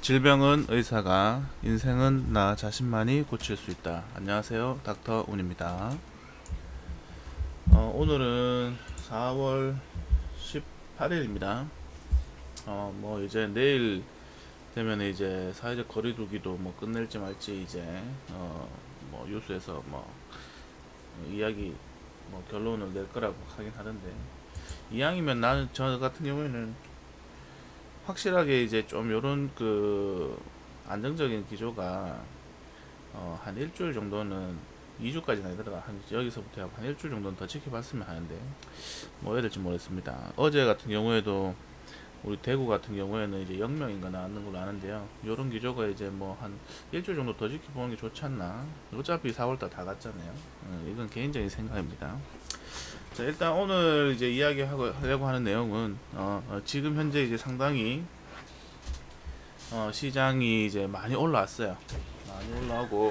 질병은 의사가, 인생은 나 자신만이 고칠 수 있다. 안녕하세요, 닥터 운입니다. 오늘은 4월 18일입니다. 뭐 이제 내일 되면 이제 사회적 거리두기도 뭐 끝낼지 말지 이제 뭐 뉴스에서 뭐 이야기 뭐 결론을 낼 거라고 하긴 하던데, 이왕이면 나는 저 같은 경우에는 확실하게 이제 좀 요런 안정적인 기조가 한 일주일 정도는, 2주까지는 아니더라도 한 여기서부터 한 일주일 정도는 더 지켜봤으면 하는데 뭐 해야 될지 모르겠습니다. 어제 같은 경우에도 우리 대구 같은 경우에는 이제 0명인가 나왔는 걸로 아는데요. 요런 기조가 이제 뭐 한 일주일 정도 더 지켜보는 게 좋지 않나. 어차피 4월달 다 갔잖아요. 이건 개인적인 생각입니다. 자, 일단 오늘 이제 하려고 하는 내용은 지금 현재 이제 상당히 시장이 이제 많이 올라왔어요. 많이 올라오고.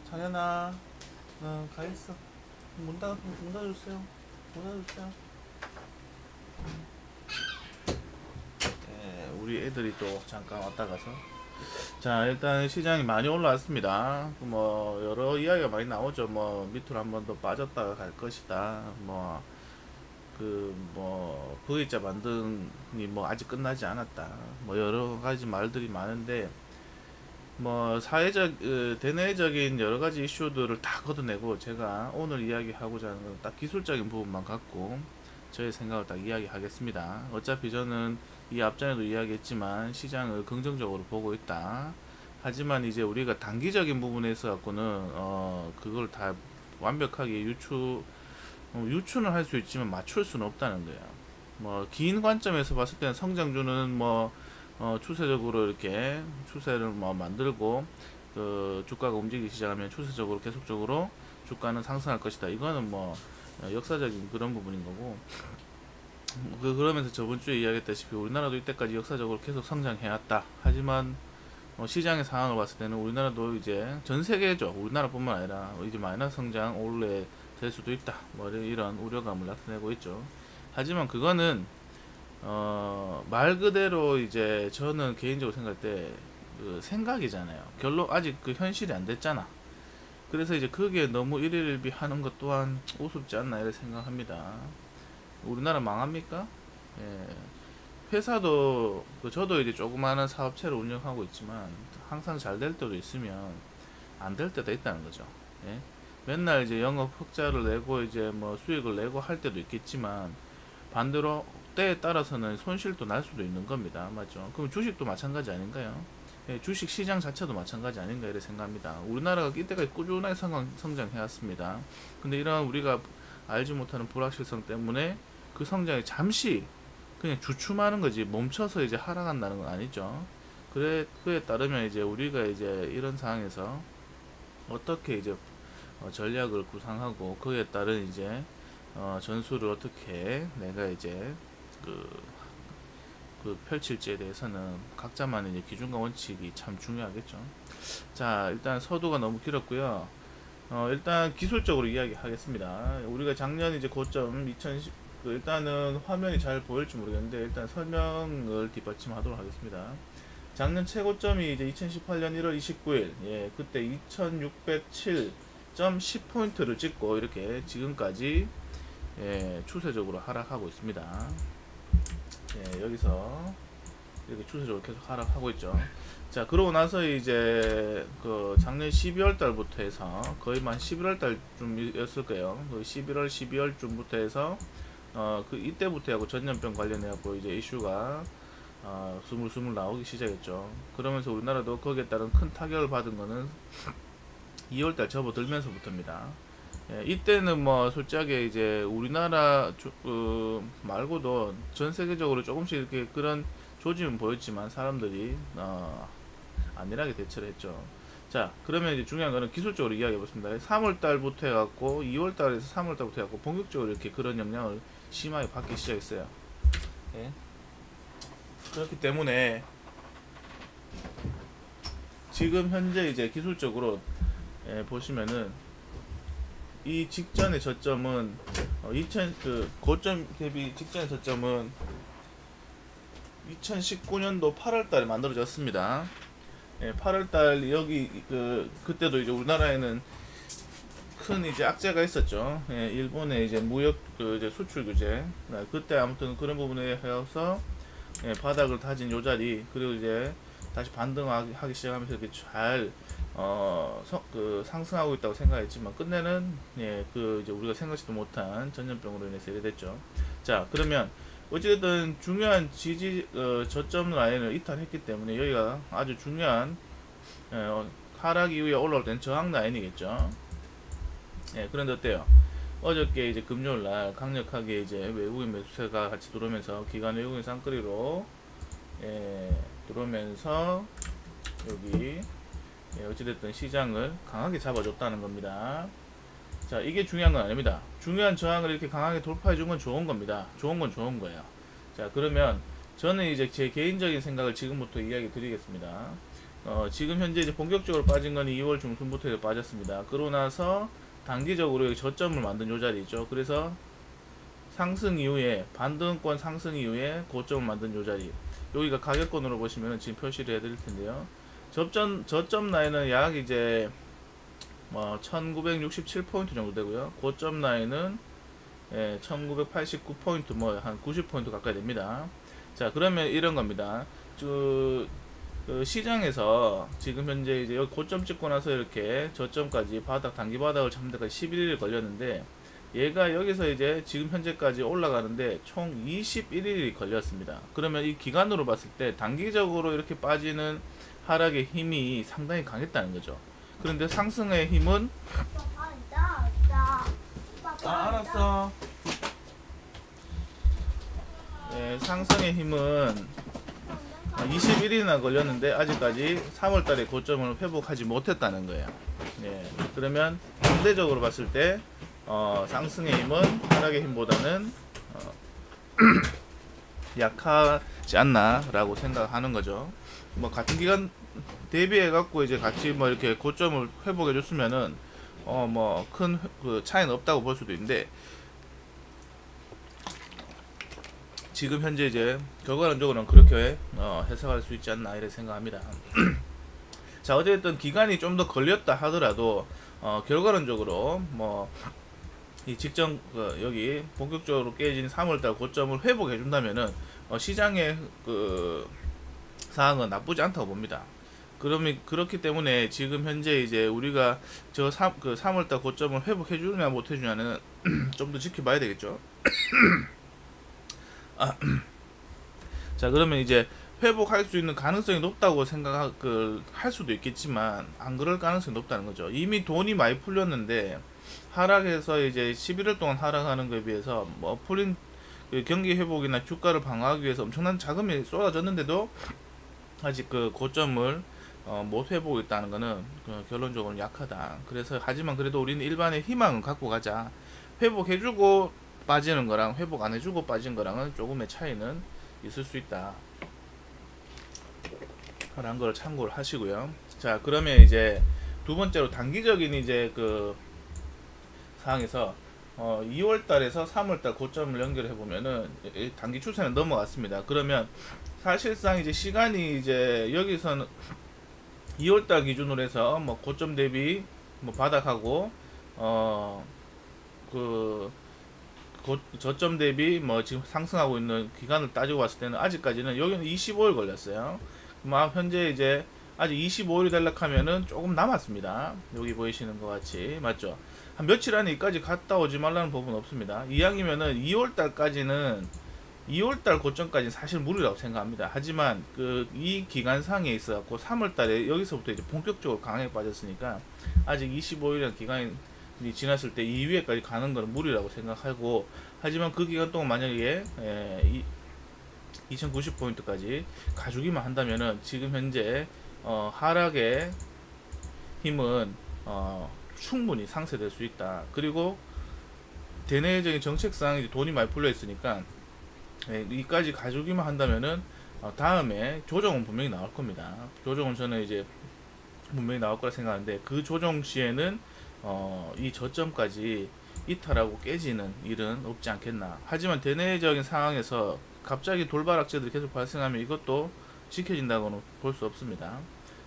창현아, 가 있어. 문 닫아주세요. 문 닫아주세요. 네, 우리 애들이 또 잠깐 왔다 가서. 자, 일단 시장이 많이 올라왔습니다. 뭐 여러 이야기가 많이 나오죠. 뭐 밑으로 한 번 더 빠졌다가 갈 것이다. 뭐 V자 반등이 뭐 아직 끝나지 않았다. 뭐 여러 가지 말들이 많은데, 뭐 대내적인 여러 가지 이슈들을 다 걷어내고 제가 오늘 이야기하고자 하는 건 딱 기술적인 부분만 갖고 저의 생각을 딱 이야기하겠습니다. 어차피 저는 이 앞전에도 이야기했지만 시장을 긍정적으로 보고 있다. 하지만 이제 우리가 단기적인 부분에 있어 갖고는 그걸 다 완벽하게 유추는 할 수 있지만 맞출 수는 없다는 거야. 뭐 긴 관점에서 봤을 때는 성장주는 뭐 추세적으로 이렇게 추세를 뭐 만들고 주가가 움직이기 시작하면 추세적으로 계속적으로 주가는 상승할 것이다. 이거는 뭐 역사적인 그런 부분인 거고, 그러면서 저번 주에 이야기했다시피 우리나라도 이때까지 역사적으로 계속 성장해왔다. 하지만 시장의 상황을 봤을 때는 우리나라도 이제 전 세계죠. 우리나라뿐만 아니라 이제 마이너스 성장 올해 될 수도 있다. 뭐 이런 우려감을 나타내고 있죠. 하지만 그거는 말 그대로 이제 저는 개인적으로 생각할 때 생각이잖아요. 아직 그 현실이 안 됐잖아. 그래서 이제 거기에 너무 일일비 하는 것 또한 우습지 않나 이렇게 생각합니다. 우리나라 망합니까? 예. 회사도 저도 이제 조그마한 사업체를 운영하고 있지만 항상 잘 될 때도 있으면 안 될 때도 있다는 거죠. 예? 맨날 이제 영업 흑자를 내고 이제 뭐 수익을 내고 할 때도 있겠지만, 반대로 때에 따라서는 손실도 날 수도 있는 겁니다. 맞죠? 그럼 주식도 마찬가지 아닌가요? 예, 주식 시장 자체도 마찬가지 아닌가 이렇게 생각합니다. 우리나라가 이때까지 꾸준하게 성장해왔습니다. 근데 이런 우리가 알지 못하는 불확실성 때문에 그 성장이 잠시 그냥 주춤하는 거지, 멈춰서 이제 하락한다는 건 아니죠. 그에 따르면 이제 우리가 이제 이런 상황에서 어떻게 이제 전략을 구상하고 그에 따른 이제 전술을 어떻게 내가 이제 그, 펼칠지에 대해서는 각자만의 이제 기준과 원칙이 참 중요하겠죠. 자, 일단 서두가 너무 길었고요. 일단 기술적으로 이야기하겠습니다. 우리가 작년 이제 고점 2010, 일단은 화면이 잘 보일지 모르겠는데 일단 설명을 뒷받침하도록 하겠습니다. 작년 최고점이 이제 2018년 1월 29일, 예, 그때 2607.10포인트를 찍고 이렇게 지금까지 예, 추세적으로 하락하고 있습니다. 예, 여기서 이렇게 추세적으로 계속 하락하고 있죠. 자, 그러고 나서 이제 작년 12월 달부터 해서 거의 한 11월 달쯤이었을 거예요. 11월, 12월쯤부터 해서 이때부터 하고 전염병 관련해 갖고 이제 이슈가 스물스물 나오기 시작했죠. 그러면서 우리나라도 거기에 따른 큰 타격을 받은 거는 2월달 접어들면서부터입니다. 예, 이때는 뭐 솔직하게 이제 우리나라 말고도 전 세계적으로 조금씩 이렇게 그런 조짐은 보였지만 사람들이 안일하게 대처를 했죠. 자, 그러면 이제 중요한 거는 기술적으로 이야기해 보겠습니다. 3월달부터 해갖고 2월달에서 3월달부터 해갖고 본격적으로 이렇게 그런 영향을 심하게 받기 시작했어요. 예? 그렇기 때문에 지금 현재 이제 기술적으로 보시면은 이 직전의 저점은 고점 대비 직전의 저점은 2019년도 8월 달에 만들어졌습니다. 예, 8월 달 여기 그때도 이제 우리나라에는 큰 이제 악재가 있었죠. 예, 일본의 이제 무역 이제 수출 규제. 그때 아무튼 그런 부분에 해서 예, 바닥을 다진 요 자리, 그리고 이제 다시 반등하기 시작하면서 이렇게 잘 상승하고 있다고 생각했지만 끝내는 이제 우리가 생각지도 못한 전염병으로 인해서 이래 됐죠. 자, 그러면 어찌됐든 중요한 저점 라인을 이탈했기 때문에 여기가 아주 중요한 하락 이후에 올라올 땐 저항 라인이겠죠. 예, 그런데 어때요? 어저께 이제 금요일날 강력하게 이제 외국인 매수세가 같이 들어오면서 기관 외국인 쌍끌이로 들어오면서 여기 어찌됐든 시장을 강하게 잡아줬다는 겁니다. 자, 이게 중요한 건 아닙니다. 중요한 저항을 이렇게 강하게 돌파해 준 건 좋은 겁니다. 좋은 건 좋은 거예요. 자, 그러면 저는 이제 제 개인적인 생각을 지금부터 이야기 드리겠습니다. 지금 현재 이제 본격적으로 빠진 건 2월 중순부터 빠졌습니다. 그러고 나서 단기적으로 여기 저점을 만든 요 자리죠. 그래서 상승 이후에 반등권 상승 이후에 고점을 만든 요 자리, 여기가 가격권으로 보시면 지금 표시를 해드릴 텐데요. 저점 라인은 약 이제 1967포인트 정도 되고요. 고점 라인은 1989포인트, 뭐 한 90포인트 가까이 됩니다. 자, 그러면 이런 겁니다. 시장에서 지금 현재 이제 여기 고점 찍고 나서 이렇게 저점까지 단기 바닥을 잡는 데까지 11일이 걸렸는데, 얘가 여기서 이제 지금 현재까지 올라가는데 총 21일이 걸렸습니다. 그러면 이 기간으로 봤을 때 단기적으로 이렇게 빠지는 하락의 힘이 상당히 강했다는 거죠. 그런데 상승의 힘은 알았어. 상승의 힘은 21일이나 걸렸는데 아직까지 3월달에 고점을 회복하지 못했다는 거예요. 그러면 상대적으로 봤을 때 상승의 힘은 하락의 힘보다는 약하지 않나라고 생각하는 거죠. 뭐 같은 기간 대비해 갖고 이제 같이 뭐 이렇게 고점을 회복해 줬으면은 뭐 큰 차이는 없다고 볼 수도 있는데, 지금 현재 이제 결과론적으로는 그렇게 해석할 수 있지 않나 이렇게 생각합니다. 자, 어쨌든 기간이 좀 더 걸렸다 하더라도 결과론적으로 뭐 이 직전 여기 본격적으로 깨진 3월달 고점을 회복해 준다면은 시장의 상황은 나쁘지 않다고 봅니다. 그렇기 때문에 지금 현재 이제 우리가 3월달 고점을 회복해 주느냐 못 해주냐는 좀 더 지켜봐야 되겠죠. 자, 그러면 이제 회복할 수 있는 가능성이 높다고 할 수도 있겠지만 안 그럴 가능성이 높다는 거죠. 이미 돈이 많이 풀렸는데 하락해서 이제 11일 동안 하락하는 것에 비해서 뭐 풀린 경기 회복이나 주가를 방어하기 위해서 엄청난 자금이 쏟아졌는데도 아직 고점을 못 회복했다는 것은 결론적으로 약하다. 그래서 하지만 그래도 우리는 일반의 희망을 갖고 가자. 회복해주고 빠지는 거랑 회복 안 해주고 빠진 거랑은 조금의 차이는 있을 수 있다 라는 걸 참고를 하시고요. 자, 그러면 이제 두 번째로 단기적인 이제 상황에서 2월달에서 3월달 고점을 연결해 보면은 단기 추세는 넘어갔습니다. 그러면 사실상 이제 시간이 이제 여기서는 2월달 기준으로 해서 뭐 고점 대비 뭐 바닥하고 저점 대비 뭐 지금 상승하고 있는 기간을 따지고 봤을 때는 아직까지는 여기는 25일 걸렸어요. 현재 이제 아직 25일이 달락하면은 조금 남았습니다. 여기 보이시는 것 같이 맞죠? 한 며칠 안에 여기까지 갔다 오지 말라는 법은 없습니다. 이왕이면은 2월달 고점까지는 사실 무리라고 생각합니다. 하지만 이 기간상에 있어갖고 3월달에 여기서부터 이제 본격적으로 강하게 빠졌으니까 아직 25일이라는 기간이 지났을 때 이후에까지 가는 건 무리라고 생각하고, 하지만 그 기간 동안 만약에 2090포인트까지 가주기만 한다면은 지금 현재 하락의 힘은 충분히 상쇄될 수 있다. 그리고 대내적인 정책상 이제 돈이 많이 풀려 있으니까 이까지 가주기만 한다면은 다음에 조정은 분명히 나올 겁니다. 조정은 저는 이제 분명히 나올 거라 생각하는데, 그 조정 시에는 이 저점까지 이탈하고 깨지는 일은 없지 않겠나. 하지만 대내적인 상황에서 갑자기 돌발 악재들이 계속 발생하면 이것도 지켜진다고는 볼 수 없습니다.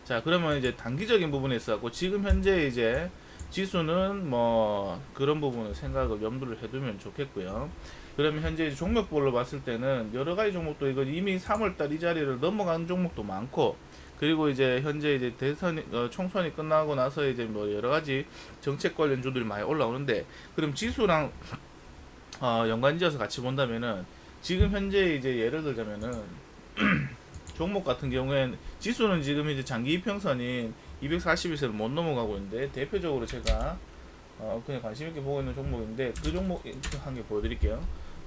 자, 그러면 이제 단기적인 부분에 있어서 지금 현재 이제 지수는 뭐 그런 부분을 생각을 염두를 해두면 좋겠고요. 그러면 현재 종목별로 봤을 때는 여러 가지 종목도 이거 이미 3월달 이 자리를 넘어간 종목도 많고, 그리고 이제 현재 이제 대선 총선이 끝나고 나서 이제 뭐 여러 가지 정책 관련주들이 많이 올라오는데, 그럼 지수랑 연관지어서 같이 본다면은 지금 현재 이제 예를 들자면은 종목 같은 경우에는 지수는 지금 이제 장기 이평선인 240일선을 못 넘어가고 있는데, 대표적으로 제가 그냥 관심 있게 보고 있는 종목인데 그 종목 한 개 보여드릴게요.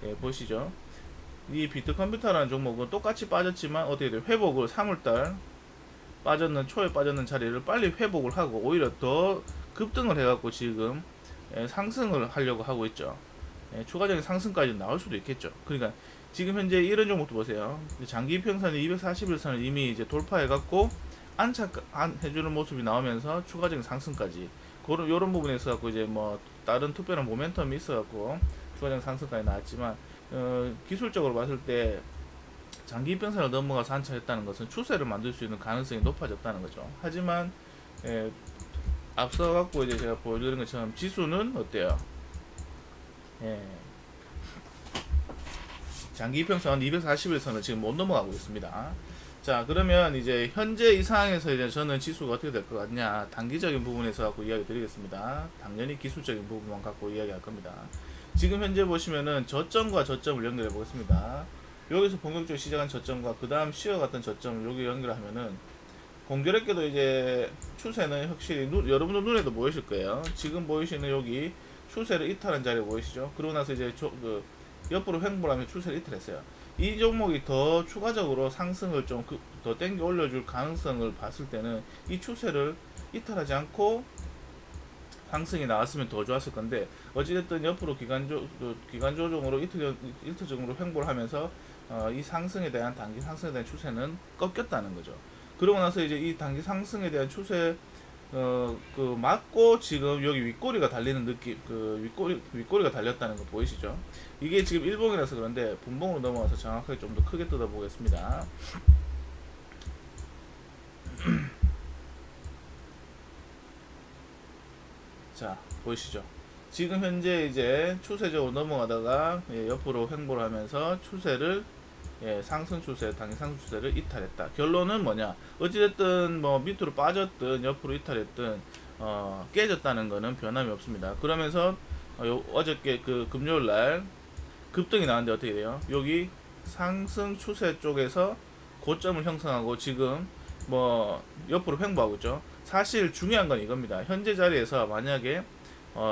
예, 보시죠. 이 비트컴퓨터라는 종목은 똑같이 빠졌지만 어떻게 돼요? 회복을 3월달 빠졌는 초에 빠졌는 자리를 빨리 회복을 하고 오히려 더 급등을 해갖고 지금 상승을 하려고 하고 있죠. 추가적인 상승까지 나올 수도 있겠죠. 그러니까 지금 현재 이런 종목도 보세요. 장기 평선이 241선을 이미 이제 돌파해갖고 안착해주는 모습이 나오면서 추가적인 상승까지, 그런 요런 부분에 있어갖고 이제 뭐 다른 특별한 모멘텀이 있어갖고 추가적인 상승까지 나왔지만, 기술적으로 봤을 때 장기 평선을 넘어가서 안착했다는 것은 추세를 만들 수 있는 가능성이 높아졌다는 거죠. 하지만 앞서 갖고 이제 제가 보여드린 것처럼 지수는 어때요? 장기 이평선 241선을 지금 못 넘어가고 있습니다. 자, 그러면 이제 현재 이 상황에서 이제 저는 지수가 어떻게 될 것 같냐, 단기적인 부분에서 갖고 이야기 드리겠습니다. 당연히 기술적인 부분만 갖고 이야기할 겁니다. 지금 현재 보시면은 저점과 저점을 연결해 보겠습니다. 여기서 본격적으로 시작한 저점과 그 다음 쉬어갔던 저점을 여기 연결하면은 공교롭게도 이제 추세는 확실히 여러분들 눈에도 보이실 거예요. 지금 보이시는 여기 추세를 이탈한 자리 보이시죠? 그러고 나서 이제 옆으로 횡보를 하면 추세를 이탈했어요. 이 종목이 더 추가적으로 상승을 좀 더 땡겨 올려줄 가능성을 봤을 때는 이 추세를 이탈하지 않고 상승이 나왔으면 더 좋았을 건데, 어찌됐든 옆으로 기간 조정으로 이틀적으로 횡보를 하면서 이 상승에 대한 단기 상승에 대한 추세는 꺾였다는 거죠. 그러고 나서 이제 이 단기 상승에 대한 추세 맞고 지금 여기 윗꼬리가 달리는 느낌, 윗꼬리가 달렸다는 거 보이시죠? 이게 지금 일봉이라서 그런데 분봉으로 넘어와서 정확하게 좀 더 크게 뜯어보겠습니다. 자, 보이시죠? 지금 현재 이제 추세적으로 넘어가다가 옆으로 횡보를 하면서 추세를 상승 추세, 단기 상승 추세를 이탈했다. 결론은 뭐냐? 어찌됐든 뭐 밑으로 빠졌든 옆으로 이탈했든 깨졌다는 거는 변함이 없습니다. 그러면서 어저께 그 금요일 날 급등이 나왔는데 어떻게 돼요? 여기 상승 추세 쪽에서 고점을 형성하고 지금 뭐 옆으로 횡보하고 있죠. 사실 중요한 건 이겁니다. 현재 자리에서 만약에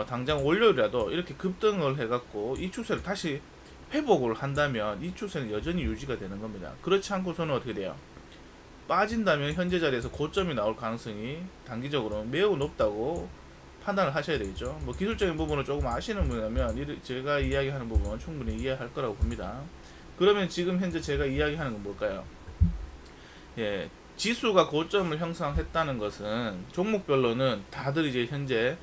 당장 월요일이라도 이렇게 급등을 해갖고 이 추세를 다시 회복을 한다면 이 추세는 여전히 유지가 되는 겁니다. 그렇지 않고서는 어떻게 돼요? 빠진다면 현재 자리에서 고점이 나올 가능성이 단기적으로 매우 높다고 판단을 하셔야 되겠죠. 뭐 기술적인 부분을 조금 아시는 분이라면 제가 이야기하는 부분은 충분히 이해할 거라고 봅니다. 그러면 지금 현재 제가 이야기하는 건 뭘까요? 지수가 고점을 형성했다는 것은 종목별로는 다들 이제 현재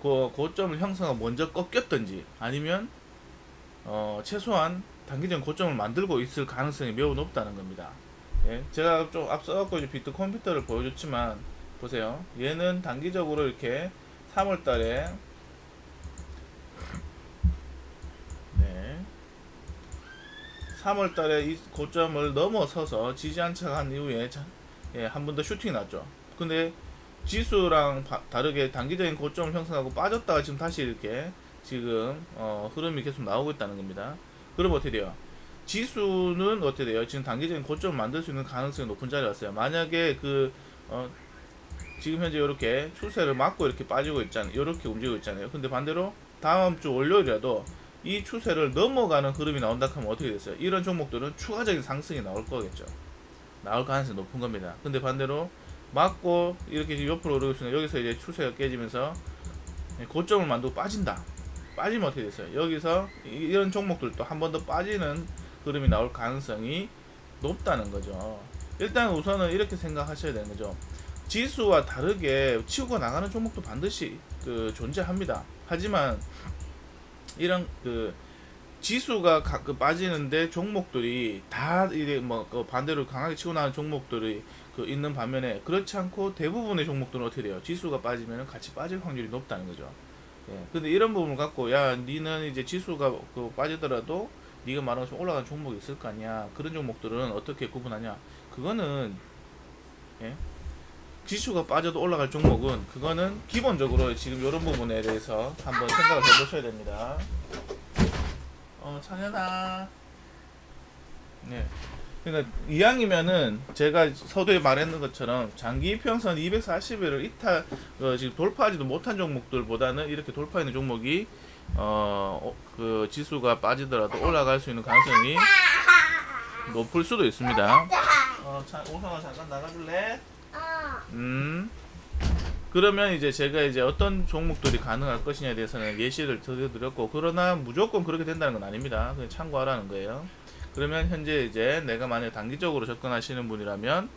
고점을 형성하고 먼저 꺾였든지 아니면 최소한 단기적인 고점을 만들고 있을 가능성이 매우 높다는 겁니다. 제가 좀 앞서 갖고 이제 비트컴퓨터를 보여줬지만 보세요. 얘는 단기적으로 이렇게 3월달에 3월달에 이 고점을 넘어서서 지지 안착한 이후에 한 번 더 슈팅이 났죠. 근데 지수랑 다르게 단기적인 고점을 형성하고 빠졌다가 지금 다시 이렇게 지금 흐름이 계속 나오고 있다는 겁니다. 그럼 어떻게 돼요? 지수는 어떻게 돼요? 지금 단기적인 고점을 만들 수 있는 가능성이 높은 자리에 왔어요. 만약에 지금 현재 이렇게 추세를 막고 이렇게 빠지고 있잖아요. 이렇게 움직이고 있잖아요. 근데 반대로 다음 주 월요일이라도 이 추세를 넘어가는 흐름이 나온다 하면 어떻게 됐어요? 이런 종목들은 추가적인 상승이 나올 거겠죠. 나올 가능성이 높은 겁니다. 근데 반대로 맞고 이렇게 옆으로 오르고 있으면 여기서 이제 추세가 깨지면서 고점을 만들고 빠진다. 빠지면 어떻게 됐어요? 여기서 이런 종목들도 한 번 더 빠지는 흐름이 나올 가능성이 높다는 거죠. 일단 우선은 이렇게 생각하셔야 되는 거죠. 지수와 다르게 치고 나가는 종목도 반드시 존재합니다. 하지만 이런 지수가 빠지는데 종목들이 다 이래 뭐그 반대로 강하게 치고 나가는 종목들이 그 있는 반면에 그렇지 않고 대부분의 종목들은 어떻게 돼요? 지수가 빠지면 같이 빠질 확률이 높다는 거죠. 예. 근데 이런 부분을 갖고 야 니는 이제 지수가 그 빠지더라도 네가 말한 것처럼 올라가는 종목이 있을 거 아니야. 그런 종목들은 어떻게 구분하냐? 그거는 예? 지수가 빠져도 올라갈 종목은 그거는 기본적으로 지금 이런 부분에 대해서 한번 생각을 해보셔야 됩니다. 창현아. 네. 그러니까 이왕이면은 제가 서두에 말했는 것처럼 장기 평선 240일을 이탈 지금 돌파하지도 못한 종목들보다는 이렇게 돌파하는 종목이 그 지수가 빠지더라도 올라갈 수 있는 가능성이 높을 수도 있습니다. 오성아 잠깐 나가줄래? 그러면 이제 제가 이제 어떤 종목들이 가능할 것이냐에 대해서는 예시를 드렸고, 그러나 무조건 그렇게 된다는 건 아닙니다. 그냥 참고하라는 거예요. 그러면 현재 이제 내가 만약 단기적으로 접근하시는 분이라면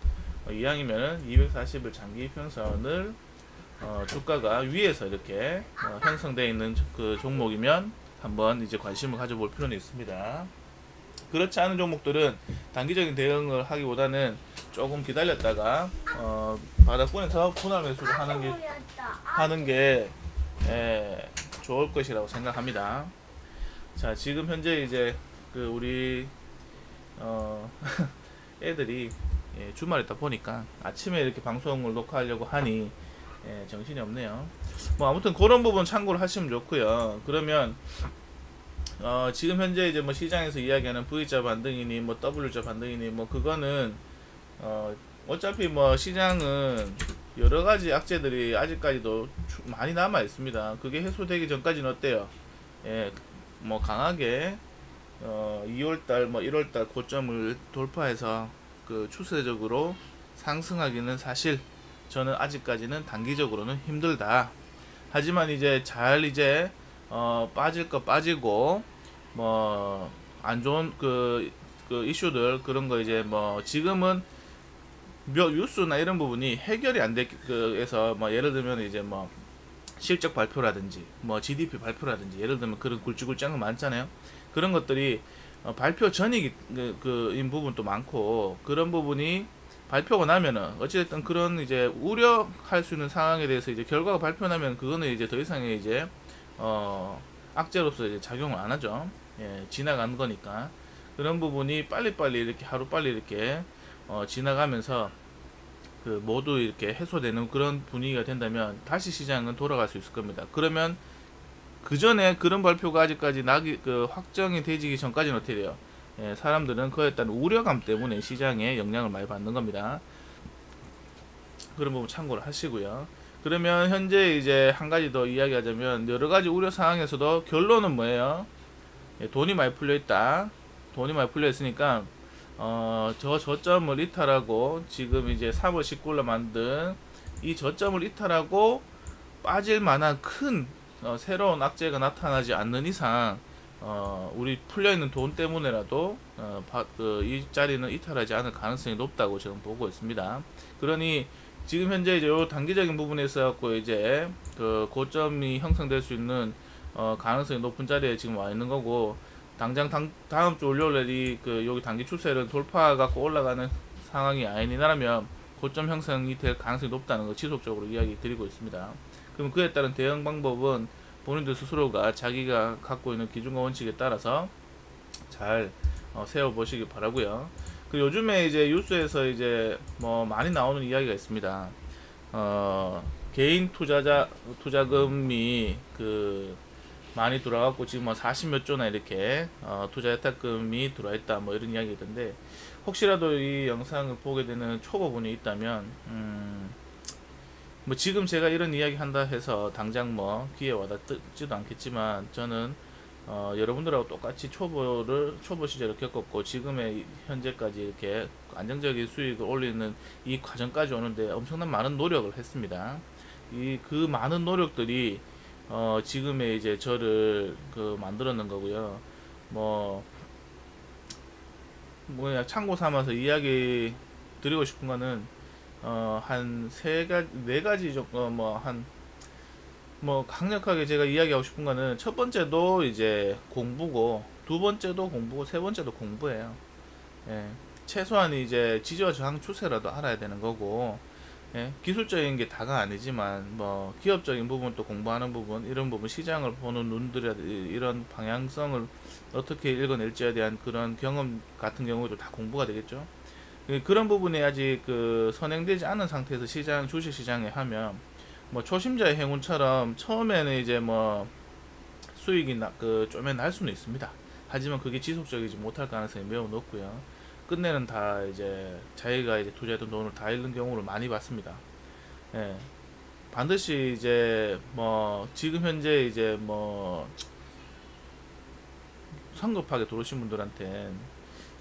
이왕이면은 240을 장기 평선을 주가가 위에서 이렇게 형성되어 있는 그 종목이면 한번 이제 관심을 가져볼 필요는 있습니다. 그렇지 않은 종목들은 단기적인 대응을 하기보다는 조금 기다렸다가 바닥권에서 분할 매수를 하는 게 좋을 것이라고 생각합니다. 자, 지금 현재 이제 그 우리 애들이 주말에 있다 보니까 아침에 이렇게 방송을 녹화하려고 하니 정신이 없네요. 뭐 아무튼 그런 부분 참고를 하시면 좋고요. 그러면 지금 현재 이제 뭐 시장에서 이야기하는 V자 반등이니 뭐 W자 반등이니 뭐 그거는 어차피 뭐 시장은 여러 가지 악재들이 아직까지도 많이 남아 있습니다. 그게 해소되기 전까지는 어때요? 뭐 강하게 2월달 뭐 1월달 고점을 돌파해서 그 추세적으로 상승하기는 사실 저는 아직까지는 단기적으로는 힘들다. 하지만 이제 잘 이제 빠질 거 빠지고 뭐 안 좋은 그 이슈들 그런 거 이제 뭐 지금은 뉴스나 이런 부분이 해결이 안 돼서 뭐 예를 들면 이제 뭐 실적 발표라든지 뭐 GDP 발표라든지 예를 들면 그런 굵직굵직한 거 많잖아요. 그런 것들이 발표 전인 부분도 많고, 그런 부분이 발표가 나면은 어찌됐든 그런 이제 우려할 수 있는 상황에 대해서 이제 결과가 발표나면 그거는 이제 더 이상의 이제 악재로서 이제 작용을 안 하죠. 지나가는 거니까. 그런 부분이 빨리빨리 이렇게 하루빨리 이렇게 지나가면서 그 모두 이렇게 해소되는 그런 분위기가 된다면 다시 시장은 돌아갈 수 있을 겁니다. 그러면 그 전에 그런 발표가 아직까지 확정이 되기 전까지는 어떻게 돼요? 사람들은 그에 따른 우려감 때문에 시장에 영향을 많이 받는 겁니다. 그런 부분 참고를 하시고요. 그러면 현재 이제 한 가지 더 이야기하자면 여러 가지 우려 상황에서도 결론은 뭐예요? 돈이 많이 풀려 있다. 돈이 많이 풀려 있으니까 저 저점을 이탈하고 지금 이제 3월 19일로 만든 이 저점을 이탈하고 빠질 만한 큰 새로운 악재가 나타나지 않는 이상 우리 풀려있는 돈 때문에라도 이 자리는 이탈하지 않을 가능성이 높다고 저는 보고 있습니다. 그러니 지금 현재 이제 요 단기적인 부분에서 갖고 이제 그 고점이 형성될 수 있는 가능성이 높은 자리에 지금 와 있는 거고, 당장 다음 주 월요일에 여기 단기 추세를 돌파 갖고 올라가는 상황이 아니라면 고점 형성이 될 가능성이 높다는 거 지속적으로 이야기 드리고 있습니다. 그럼 그에 따른 대응 방법은 본인들 스스로가 자기가 갖고 있는 기준과 원칙에 따라서 잘 세워보시기 바라고요. 그 요즘에 이제 뉴스에서 이제 뭐 많이 나오는 이야기가 있습니다. 개인 투자금이 많이 들어와갖고 지금 뭐 40몇 조나 이렇게 투자 예탁금이 들어와있다 뭐 이런 이야기던데, 혹시라도 이 영상을 보게 되는 초보분이 있다면 뭐 지금 제가 이런 이야기 한다 해서 당장 뭐 귀에 와닿지도 않겠지만, 저는 여러분들하고 똑같이 초보 시절을 겪었고 지금의 현재까지 이렇게 안정적인 수익을 올리는 이 과정까지 오는데 엄청난 많은 노력을 했습니다. 그 많은 노력들이 지금의 이제 저를 만들었는 거고요. 뭐야 참고 삼아서 이야기 드리고 싶은 거는 한 네 가지 정도 강력하게 제가 이야기하고 싶은 거는, 첫 번째도 이제 공부고, 두 번째도 공부고 세 번째도 공부예요. 예. 최소한 이제 지지와 저항 추세라도 알아야 되는 거고, 예. 기술적인 게 다가 아니지만 뭐 기업적인 부분 또 공부하는 부분, 이런 부분, 시장을 보는 눈들이 이런 방향성을 어떻게 읽어낼지에 대한 그런 경험 같은 경우도 다 공부가 되겠죠. 그런 부분이 아직 선행되지 않은 상태에서 주식 시장에 하면 뭐 초심자의 행운처럼 처음에는 이제 뭐 수익이 좀에 날 수는 있습니다. 하지만 그게 지속적이지 못할 가능성이 매우 높고요. 끝내는 다 이제 자기가 이제 투자했던 돈을 다 잃는 경우를 많이 봤습니다. 예. 반드시 이제 뭐 지금 현재 이제 뭐 성급하게 들어오신 분들한테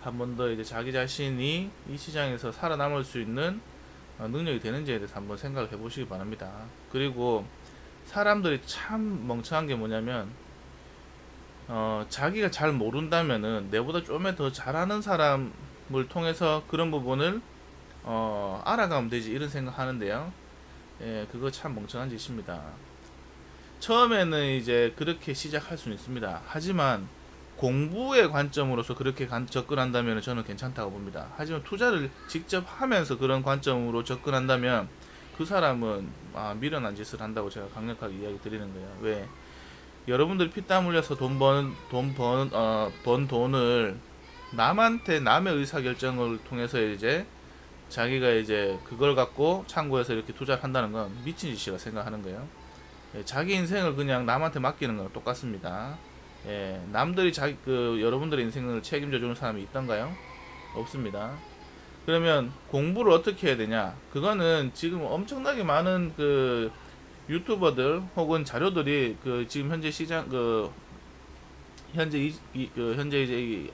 한 번 더 이제 자기 자신이 이 시장에서 살아남을 수 있는 능력이 되는지에 대해서 한번 생각을 해보시기 바랍니다. 그리고 사람들이 참 멍청한 게 뭐냐면 자기가 잘 모른다면은 내보다 좀에 더 잘하는 사람을 통해서 그런 부분을 알아가면 되지, 이런 생각 하는데요. 예, 그거 참 멍청한 짓입니다. 처음에는 이제 그렇게 시작할 수는 있습니다. 하지만 공부의 관점으로서 그렇게 접근한다면 저는 괜찮다고 봅니다. 하지만 투자를 직접 하면서 그런 관점으로 접근한다면 그 사람은 미련한 짓을 한다고 제가 강력하게 이야기 드리는 거예요. 왜? 여러분들이 피땀 흘려서 번 돈을 남한테 남의 의사결정을 통해서 이제 자기가 이제 그걸 갖고 참고해서 이렇게 투자를 한다는 건 미친 짓이라 생각하는 거예요. 예, 자기 인생을 그냥 남한테 맡기는 거랑 똑같습니다. 예, 남들이 여러분들의 인생을 책임져 주는 사람이 있던가요? 없습니다. 그러면 공부를 어떻게 해야 되냐? 그거는 지금 엄청나게 많은 유튜버들 혹은 자료들이 지금 현재 시장 현재 이제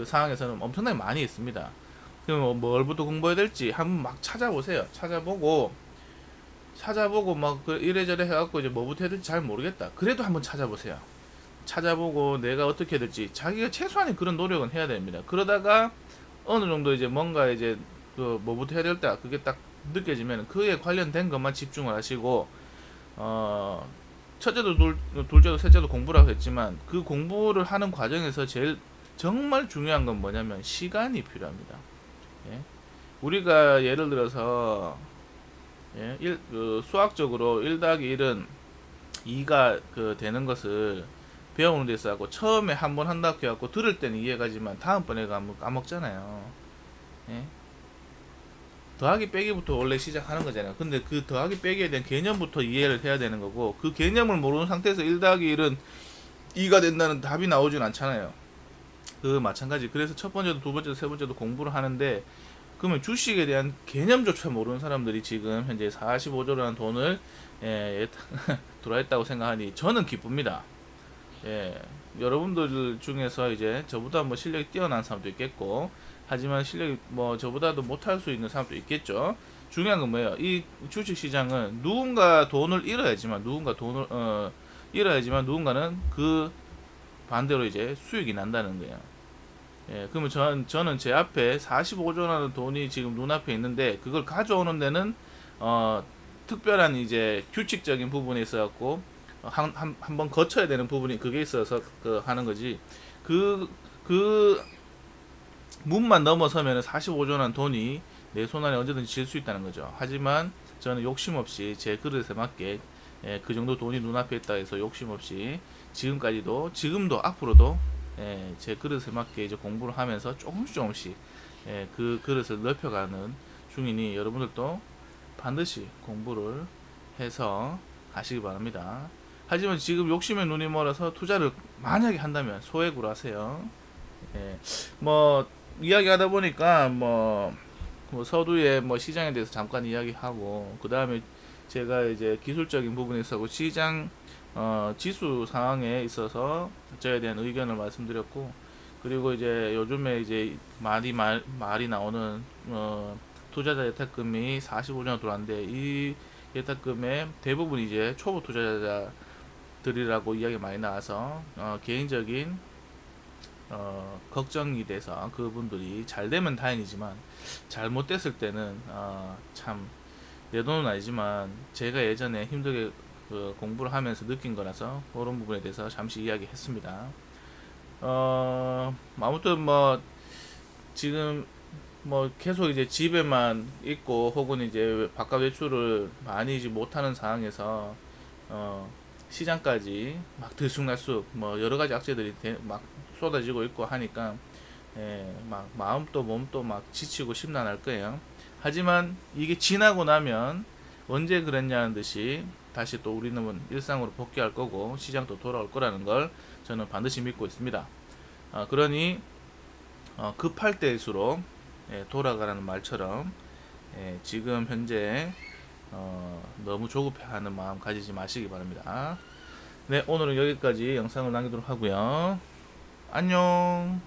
상황에서는 엄청나게 많이 있습니다. 그럼 뭘부터 공부해야 될지 한번 막 찾아보세요. 찾아보고 막 이래저래 해갖고 이제 뭐부터 해야 될지 잘 모르겠다. 그래도 한번 찾아보세요. 찾아보고 내가 어떻게 해야 될지 자기가 최소한의 그런 노력은 해야 됩니다. 그러다가 어느 정도 이제 뭔가 이제 뭐부터 해야 될까 그게 딱 느껴지면 그에 관련된 것만 집중을 하시고 첫째도 둘째도 셋째도 공부라고 했지만 그 공부를 하는 과정에서 제일 정말 중요한 건 뭐냐면 시간이 필요합니다. 예? 우리가 예를 들어서 예? 수학적으로 1 더하기 1은 2가 되는 것을 배우는 데 있어서 처음에 한 번 한다고 해갖고 들을 때는 이해가지만 다음번에 가면 까먹잖아요. 예? 더하기 빼기부터 원래 시작하는 거잖아요. 근데 그 더하기 빼기에 대한 개념부터 이해를 해야 되는 거고, 그 개념을 모르는 상태에서 1 더하기 1은 2가 된다는 답이 나오진 않잖아요. 마찬가지. 그래서 첫 번째도 두 번째도 세 번째도 공부를 하는데, 그러면 주식에 대한 개념조차 모르는 사람들이 지금 현재 45조라는 돈을 들어왔다고 생각하니 저는 기쁩니다. 예, 여러분들 중에서 이제 저보다 뭐 실력이 뛰어난 사람도 있겠고, 하지만 실력이 뭐 저보다도 못할 수 있는 사람도 있겠죠. 중요한 건 뭐예요? 이 주식 시장은 누군가 돈을 잃어야지만 누군가는 그 반대로 이제 수익이 난다는 거예요. 예, 그러면 저는 제 앞에 45조라는 돈이 지금 눈앞에 있는데 그걸 가져오는 데는 특별한 이제 규칙적인 부분이 있어갖고 한 번 거쳐야 되는 부분이 그게 있어서 하는 거지. 그 문만 넘어서면 45조라는 돈이 내 손안에 언제든지 질 수 있다는 거죠. 하지만 저는 욕심 없이 제 그릇에 맞게 그 정도 돈이 눈앞에 있다 해서 욕심 없이 지금도 앞으로도 제 그릇에 맞게 이제 공부를 하면서 조금씩 그 그릇을 넓혀가는 중이니 여러분들도 반드시 공부를 해서 하시기 바랍니다. 하지만 지금 욕심에 눈이 멀어서 투자를 만약에 한다면 소액으로 하세요. 뭐 이야기하다 보니까 뭐 서두에 뭐 시장에 대해서 잠깐 이야기하고, 그 다음에 제가 이제 기술적인 부분에 있어서 시장 지수 상황에 있어서 저에 대한 의견을 말씀드렸고, 그리고 이제 요즘에 이제 말이 나오는 투자자 예탁금이 45조 들어왔는데 이 예탁금의 대부분 이제 초보 투자자들이라고 이야기가 많이 나와서 개인적인 걱정이 돼서 그분들이 잘 되면 다행이지만 잘못됐을 때는 참 내 돈은 아니지만 제가 예전에 힘들게 공부를 하면서 느낀 거라서 그런 부분에 대해서 잠시 이야기했습니다. 아무튼 뭐 지금 뭐 계속 이제 집에만 있고 혹은 이제 바깥 외출을 많이 이제 못하는 상황에서 어 시장까지 막 들쑥날쑥 뭐 여러 가지 악재들이 막 쏟아지고 있고 하니까 막 마음도 몸도 막 지치고 심란할 거예요. 하지만 이게 지나고 나면 언제 그랬냐는 듯이 다시 또 우리는 일상으로 복귀할 거고 시장도 돌아올 거라는 걸 저는 반드시 믿고 있습니다. 그러니 급할 때일수록 돌아가라는 말처럼 지금 현재 너무 조급해하는 마음 가지지 마시기 바랍니다. 네, 오늘은 여기까지 영상을 남기도록 하고요. 안녕.